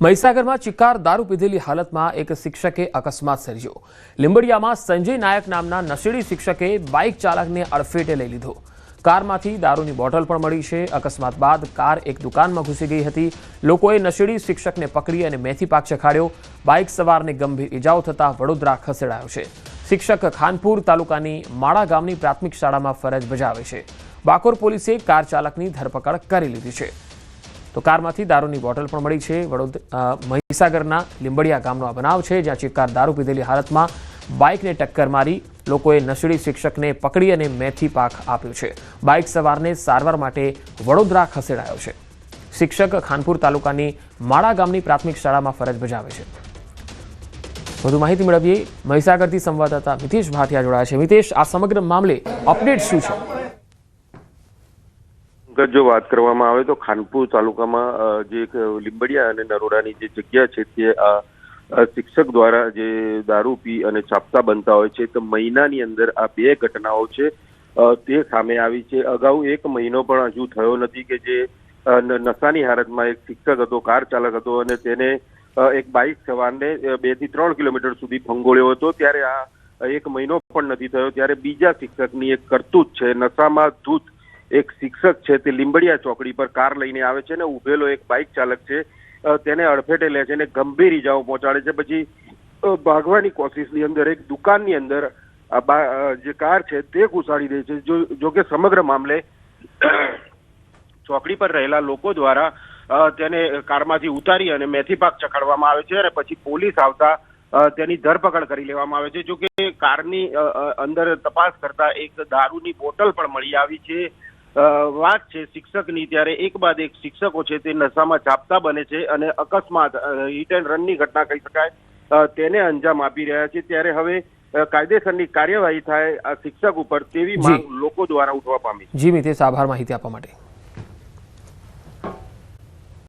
મહીસાગરમાં ચિકાર દારૂ પીધેલી હાલતમાં એક શિક્ષકે અકસ્માત સર્જ્યો। લીંબડિયામાં સંજય નાયક નામના નશેડી શિક્ષકે બાઇક ચાલકને અડફેટે લઈ લીધો। કારમાંથી દારૂની બોટલ પણ મળી છે। અકસ્માત બાદ કાર એક દુકાનમાં ઘૂસી ગઈ હતી। લોકોએ નશેડી શિક્ષકને પકડી અને મેથી પાક ચખાડ્યો। બાઇક સવારને ગંભીર ઇજાઓ થતા વડોદરા ખસેડાયો છે। શિક્ષક ખાનપુર તાલુકાની માળા ગામની પ્રાથમિક શાળામાં ફરજ બજાવે છે। બાકોર પોલીસે કાર ચાલકની ધરપકડ કરી લીધી છે। તો કારમાંથી દારૂની બોટલ પણ મળી છે। મહીસાગરના લીંબડિયા ગામનો આ બનાવ છે, જ્યાં ચિકાર દારૂ પીધેલી હાલતમાં બાઇકને ટક્કર મારી લોકોએ નશેડી શિક્ષકને પકડી અને મેથી પાક આપ્યો છે। બાઇક સવારને સારવાર માટે વડોદરા ખસેડાયો છે। શિક્ષક ખાનપુર તાલુકાની માળા ગામની પ્રાથમિક શાળામાં ફરજ બજાવે છે। વધુ માહિતી મેળવીએ મહીસાગરથી સંવાદદાતા મિતેશ ભાટિયા જોડાયા છે। મિતેશ, આ સમગ્ર મામલે અપડેટ શું છે? જો વાત કરવામાં આવે તો ખાનપુર તાલુકામાં જે લીંબડિયા અને નરોડાની જે જગ્યા છે તે શિક્ષક દ્વારા જે દારૂ પી અને ચાપતા બનતા હોય છે, તો મહિનાની અંદર આ બે ઘટનાઓ છે તે સામે આવી છે। અગાઉ એક મહિનો પણ હજુ થયો નથી કે જે નશાની હાલતમાં એક શિક્ષક હતો, કાર ચાલક હતો અને તેને એક બાઇક સવારને 2 થી 3 કિલોમીટર સુધી ફંગોળ્યો હતો। ત્યારે આ એક મહિનો પણ નથી થયો ત્યારે બીજા શિક્ષકની એક કરતૂત છે। નશામાં ધૂત એક શિક્ષક છે તે લીંબડિયા ચોકડી પર કાર લઈને આવે છે અને ઉભેલો એક બાઇક ચાલક છે તેને અડફેટે લે છે અને ગંભીર ઇજાઓ પહોંચાડે છે। પછી ભાગવાની કોશિશની અંદર એક દુકાનની અંદર જે કાર છે તે ઘુસાડી દે છે। જો કે સમગ્ર મામલે ચોકડી પર રહેલા લોકો દ્વારા તેને કારમાંથી ઉતારી અને મેથી પાક ચખાડવામાં આવે છે અને પછી પોલીસ આવતા તેની ધરપકડ કરી લેવામાં આવે છે। જો કે કારની અંદર તપાસ કરતા એક દારૂની બોટલ પણ મળી આવી છે। વાત છે શિક્ષકની, ત્યારે એક બાદ એક શિક્ષકો છે તે નશામાં ચાપતા બને છે અને અકસ્માત હિટ એન્ડ રનની ઘટના કહી શકાય તેને અંજામ આપી રહ્યા છે। ત્યારે હવે કાયદેસરની કાર્યવાહી થાય આ શિક્ષક ઉપર તેવી માંગ લોકો દ્વારા ઉઠવા પામી। જી મિતેશ, આભાર માહિતી આપવા માટે।